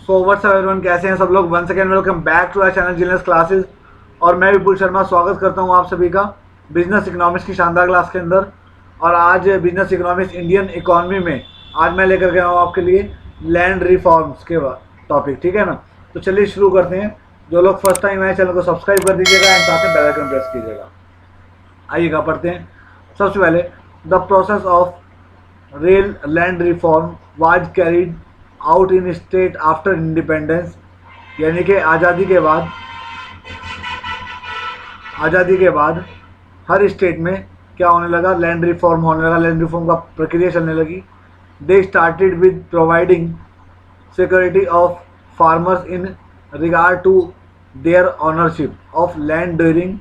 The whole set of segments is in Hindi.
सो व्हाट्स अप एवरीवन, कैसे हैं सब लोग। Once again welcome back to our channel genius classes. और मैं विपुल शर्मा स्वागत करता हूं आप सभी का बिजनेस इकोनॉमिक्स की शानदार क्लास के अंदर। और आज बिजनेस इकोनॉमिक्स इंडियन इकोनॉमी में आज मैं लेकर के आया हूँ आपके लिए लैंड रिफॉर्म्स के टॉपिक, ठीक है ना। तो चलिए शुरू करते हैं। जो लोग फर्स्ट टाइम आए चैनल को सब्सक्राइब कर दीजिएगा एंड साथ में बेल आइकन प्रेस कीजिएगा। आइएगा पढ़ते हैं। सबसे पहले the process of rail land reform was carried out in state after independence, यानी कि आज़ादी के बाद हर स्टेट में क्या होने लगा, लैंड रिफॉर्म होने लगा, लैंड रिफॉर्म का प्रक्रिया चलने लगी। They started with providing security of farmers in regard to their ownership of land during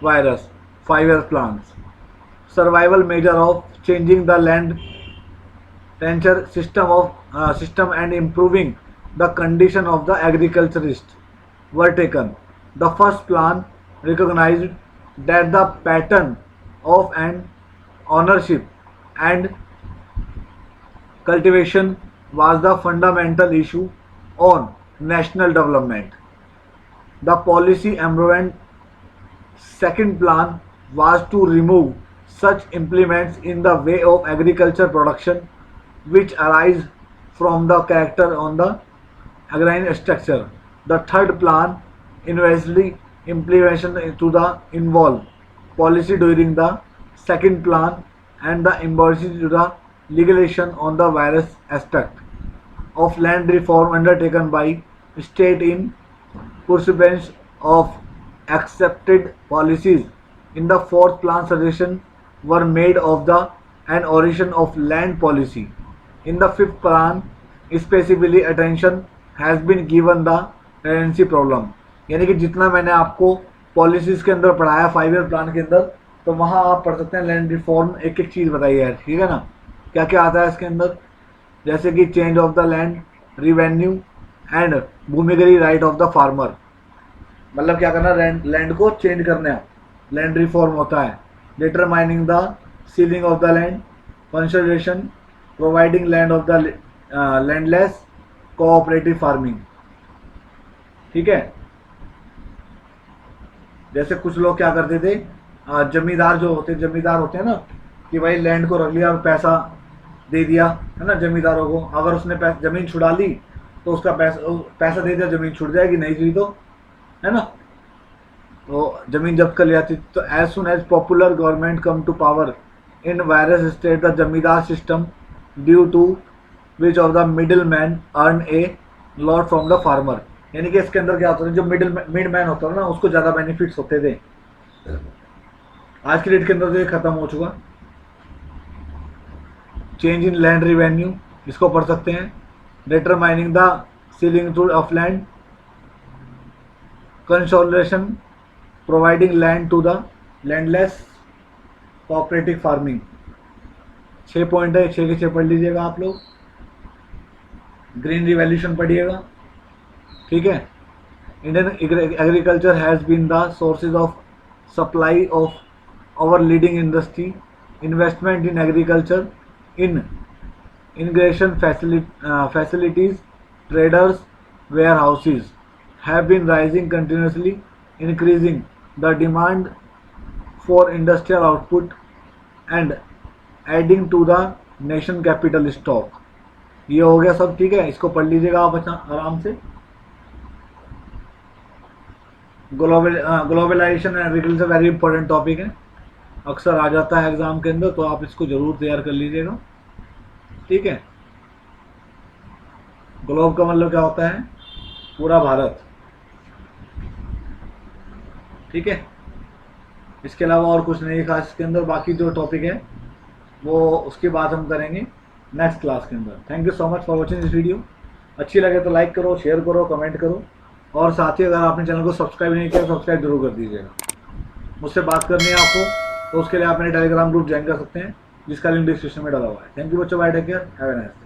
various 5 year plans, survival measure of changing the land tenure system and improving the condition of the agriculturists were taken. The first plan recognized that the pattern of an ownership and cultivation was the fundamental issue on national development. The policy amendment second plan was to remove such implements in the way of agriculture production which arise from the character on the agrarian structure. The third plan inversely implementation to the involve policy during the second plan and the embassy to the legalization on the various aspect of land reform undertaken by state in pursuance of accepted policies. In the fourth plan, suggestions were made of the an origin of land policy. In the fifth plan, specifically attention has been given the tenancy problem. यानी कि जितना मैंने आपको पॉलिसीज के अंदर पढ़ाया 5 year प्लान के अंदर, तो वहाँ आप पढ़ सकते हैं लैंड रिफॉर्म। एक एक चीज़ बताइए यार, ठीक है ना, क्या क्या आता है इसके अंदर। जैसे कि change of the land revenue and भूमिगरी राइट ऑफ द फार्मर, मतलब क्या करना, लैंड को चेंज करना है, लैंड रिफॉर्म होता है। Determining the ceiling of the land conservation, providing land of the landless, cooperative farming, ठीक है। जैसे कुछ लोग क्या करते थे, जमींदार होते हैं ना, कि भाई लैंड को रख लिया और पैसा दे दिया है ना जमींदारों को। अगर उसने जमीन छुड़ा ली तो उसका पैसा दे दिया, जमीन छुट जाएगी, नहीं दी तो, है ना, तो जमीन जब्त कर लिया थी। तो as soon as popular government come to power in various state the zamindar system due to which of the middleman earn a lot from the farmer. यानी कि इसके अंदर क्या होता है, जो मिड मैन होता है ना, उसको ज़्यादा बेनिफिट्स होते थे। आज की डेट के अंदर तो ये खत्म हो चुका। चेंज इन लैंड रिवेन्यू, इसको पढ़ सकते हैं। Determining the ceiling of land, consolidation, providing land to the landless, cooperative farming. 6 point है, 6 के 6 पढ़ लीजिएगा आप लोग। ग्रीन रिवॉल्यूशन पढ़िएगा, ठीक है। Indian agriculture has been the sources of supply of our leading industry. Investment in agriculture in irrigation facilities, traders, warehouses have been rising continuously, increasing the demand for industrial output and adding to the nation capital stock। ये हो गया सब, ठीक है। इसको पढ़ लीजिएगा आप अच्छा आराम से। Globalisation and agriculture very important topic है, अक्सर आ जाता है एग्जाम के अंदर, तो आप इसको जरूर तैयार कर लीजिएगा, ठीक है। ग्लोब का मतलब क्या होता है, पूरा भारत, ठीक है। इसके अलावा और कुछ नहीं खास इसके अंदर। बाकी जो टॉपिक है वो उसकी बात हम करेंगे नेक्स्ट क्लास के अंदर। Thank you so much for watching this video. अच्छी लगे तो लाइक करो, शेयर करो, कमेंट करो, और साथ ही अगर आपने चैनल को सब्सक्राइब नहीं किया सब्सक्राइब जरूर कर दीजिएगा। मुझसे बात करनी है आपको, तो उसके लिए आप मेरे टेलीग्राम ग्रुप ज्वाइन कर सकते हैं, जिसका लिंक डिस्क्रिप्शन में डाला हुआ है। थैंक यू बच्चों, bye, take care, have a nice day.